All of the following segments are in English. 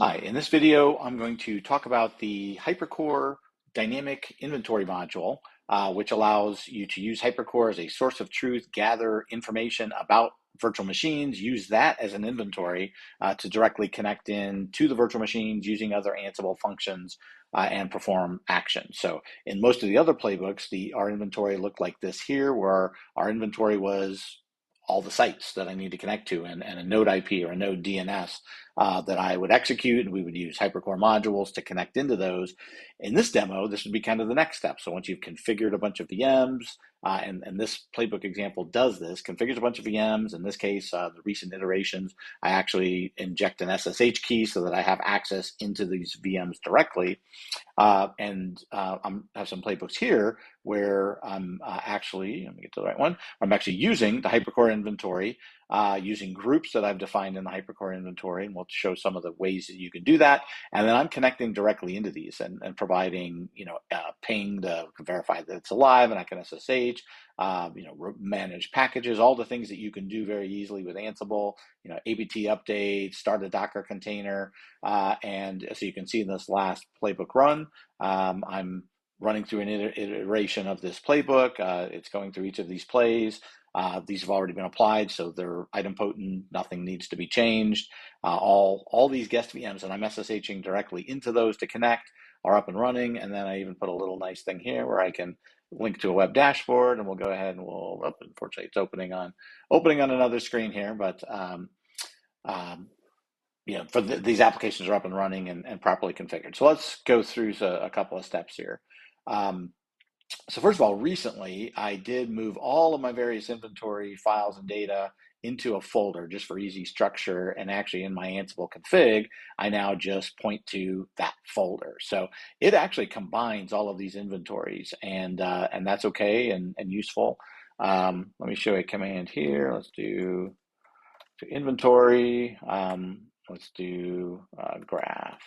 Hi, in this video, I'm going to talk about the HyperCore dynamic inventory module, which allows you to use HyperCore as a source of truth, gather information about virtual machines, use that as an inventory to directly connect in to the virtual machines using other Ansible functions and perform actions. So in most of the other playbooks, our inventory looked like this here, where our inventory was all the sites that I need to connect to and a node IP or a node DNS that I would execute, and we would use HyperCore modules to connect into those. In this demo, this would be kind of the next step. So once you've configured a bunch of VMs, and this playbook example does this, configures a bunch of VMs. In this case, the recent iterations, I actually inject an SSH key so that I have access into these VMs directly. I have some playbooks here where I'm actually, let me get to the right one, I'm actually using the HyperCore inventory, using groups that I've defined in the HyperCore inventory, and we'll show some of the ways that you can do that. And then I'm connecting directly into these and providing, ping to verify that it's alive, and I can SSH, manage packages, all the things that you can do very easily with Ansible, ABT updates, start a Docker container. And so you can see in this last playbook run, I'm running through an iteration of this playbook. It's going through each of these plays. These have already been applied, so they're idempotent. Nothing needs to be changed. All these guest VMs, and I'm SSHing directly into those to connect, are up and running. And then I even put a little nice thing here where I can link to a web dashboard, and we'll go ahead and unfortunately, it's opening on another screen here, but these applications are up and running and properly configured. So let's go through a couple of steps here. So first of all, recently I did move all of my various inventory files and data into a folder just for easy structure. And actually in my Ansible config, I now just point to that folder. So it actually combines all of these inventories, and that's okay and useful. Let me show you a command here. Let's do inventory. Let's do graph.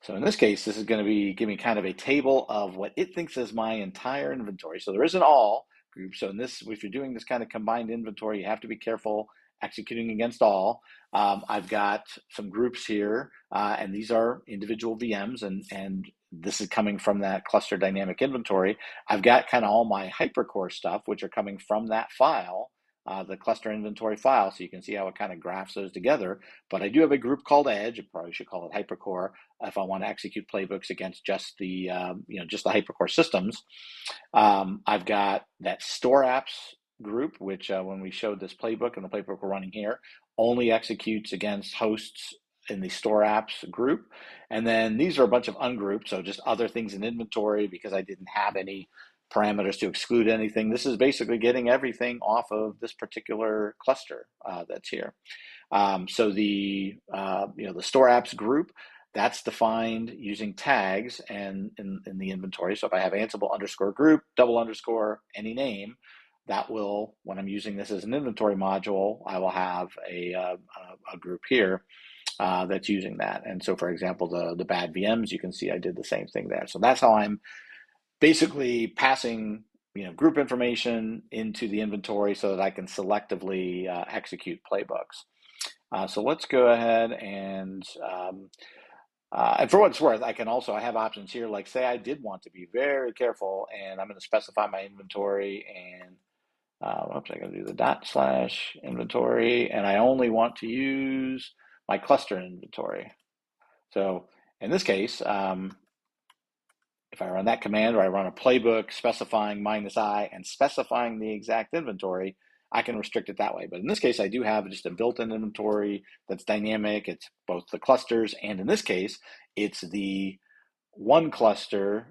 So in this case, this is going to be giving me kind of a table of what it thinks is my entire inventory. So there is an all group. So in this, if you're doing this kind of combined inventory, you have to be careful executing against all. I've got some groups here, and these are individual VMs, and this is coming from that cluster dynamic inventory. I've got kind of all my HyperCore stuff, which are coming from that file, the cluster inventory file, so you can see how it kind of graphs those together. But I do have a group called Edge. I probably should call it HyperCore if I want to execute playbooks against just the just the HyperCore systems. I've got that store apps group, which when we showed this playbook and the playbook we're running here, only executes against hosts in the store apps group. And then these are a bunch of ungrouped, so just other things in inventory because I didn't have any parameters to exclude anything. This is basically getting everything off of this particular cluster that's here. So the store apps group, that's defined using tags and in the inventory. So if I have Ansible underscore group, double underscore any name, that will, when I'm using this as an inventory module, I will have a group here that's using that. And so, for example, the bad VMs, you can see I did the same thing there. So that's how I'm basically passing group information into the inventory so that I can selectively execute playbooks. So let's go ahead and for what it's worth, I have options here. Like say I did want to be very careful, and I'm going to specify my inventory, and I'm going to do the / inventory, and I only want to use my cluster inventory. So in this case, if I run that command, or I run a playbook specifying -i and specifying the exact inventory, I can restrict it that way. But in this case, I do have just a built-in inventory that's dynamic. It's both the clusters, and in this case, it's the one cluster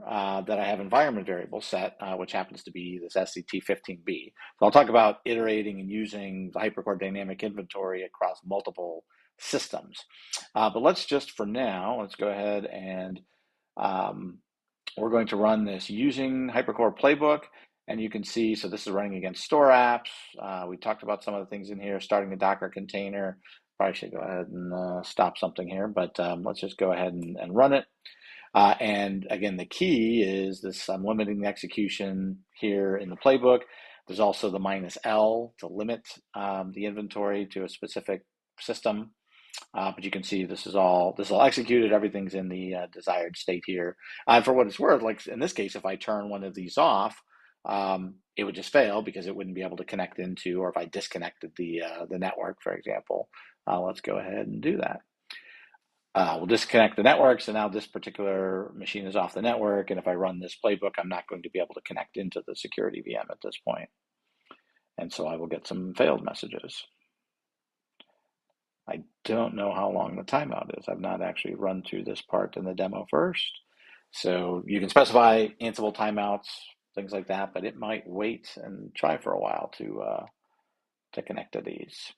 that I have environment variable set, which happens to be this SCT15B. So I'll talk about iterating and using the HyperCore dynamic inventory across multiple systems. But let's just, for now, let's go ahead and we're going to run this using HyperCore playbook, and you can see, so this is running against store apps. We talked about some of the things in here, starting a Docker container. Probably should go ahead and stop something here, but let's just go ahead and run it. And again, the key is this, I'm limiting the execution here in the playbook. There's also the -L to limit the inventory to a specific system. But you can see this is all executed. Everything's in the desired state here. And for what it's worth, like in this case, if I turn one of these off, it would just fail because it wouldn't be able to connect into, or if I disconnected the network, for example. Let's go ahead and do that. We'll disconnect the network. So now this particular machine is off the network. And if I run this playbook, I'm not going to be able to connect into the security VM at this point. And so I will get some failed messages. I don't know how long the timeout is. I've not actually run through this part in the demo first. So you can specify Ansible timeouts, things like that, but it might wait and try for a while to connect to these.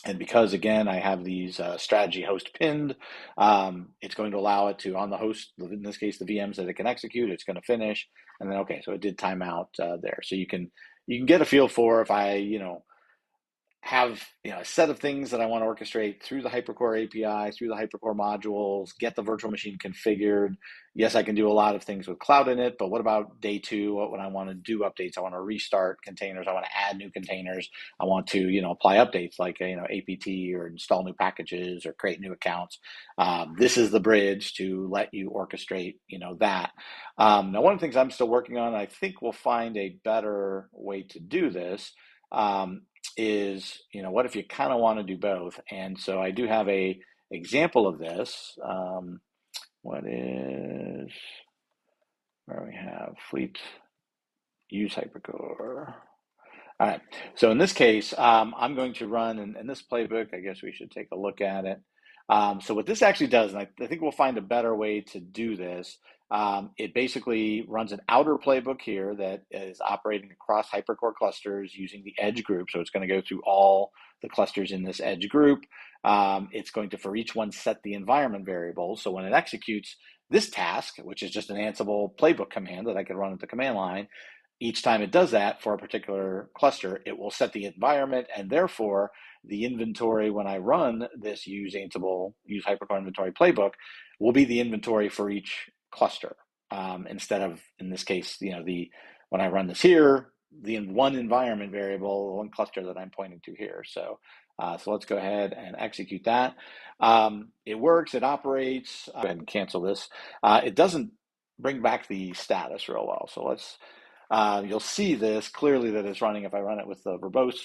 And because, again, I have these strategy host pinned, it's going to allow it to, on the host, in this case, the VMs that it can execute, it's going to finish. And then, okay, so it did timeout there. So you can get a feel for if I, have a set of things that I want to orchestrate through the HyperCore API, through the HyperCore modules, get the virtual machine configured. Yes, I can do a lot of things with cloud in it, but what about day two? What when I want to do updates? I want to restart containers. I want to add new containers. I want to, apply updates like, APT or install new packages or create new accounts. This is the bridge to let you orchestrate, that. Now, one of the things I'm still working on, I think we'll find a better way to do this. Is, what if you kind of want to do both? And so I do have a example of this. Where we have fleet use HyperCore. All right, so in this case, I'm going to run in this playbook. I guess we should take a look at it. So what this actually does, and I think we'll find a better way to do this, it basically runs an outer playbook here that is operating across HyperCore clusters using the edge group. So it's going to go through all the clusters in this edge group. It's going to, for each one, set the environment variable. So when it executes this task, which is just an Ansible playbook command that I can run at the command line, each time it does that for a particular cluster, it will set the environment, and therefore the inventory when I run this use HyperCore inventory playbook will be the inventory for each cluster. Instead of, in this case, when I run this here, the one environment variable, one cluster that I'm pointing to here. So let's go ahead and execute that. It works, it operates. Go ahead and cancel this. It doesn't bring back the status real well. So let's you'll see this clearly that it's running if I run it with the verbose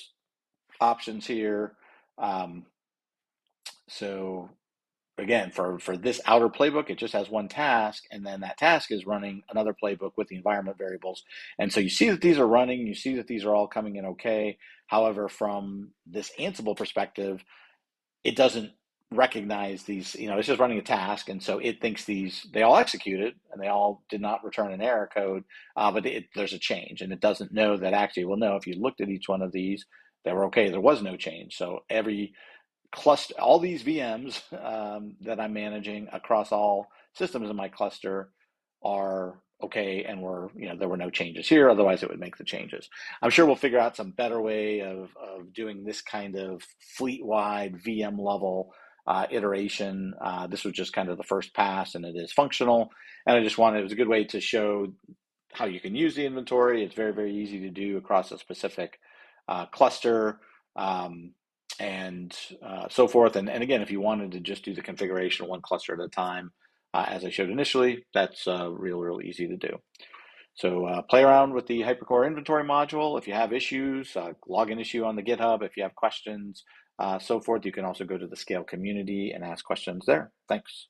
options here. So again, for this outer playbook, it just has one task, and then that task is running another playbook with the environment variables. And so you see that these are running, you see that these are all coming in okay. However, from this Ansible perspective, it doesn't recognize these, it's just running a task. And so it thinks they all executed and they all did not return an error code, but there's a change. And it doesn't know that actually, well, no, if you looked at each one of these, they were okay. There was no change. So every cluster, all these VMs that I'm managing across all systems in my cluster are okay, and there were no changes here. Otherwise, it would make the changes. I'm sure we'll figure out some better way of doing this kind of fleet-wide VM level iteration. This was just kind of the first pass, and it is functional. And it was a good way to show how you can use the inventory. It's very, very easy to do across a specific cluster. And so forth. And again, if you wanted to just do the configuration one cluster at a time, as I showed initially, that's real easy to do. So play around with the HyperCore inventory module. If you have issues, log an issue on the GitHub. If you have questions, so forth, you can also go to the Scale community and ask questions there. Thanks.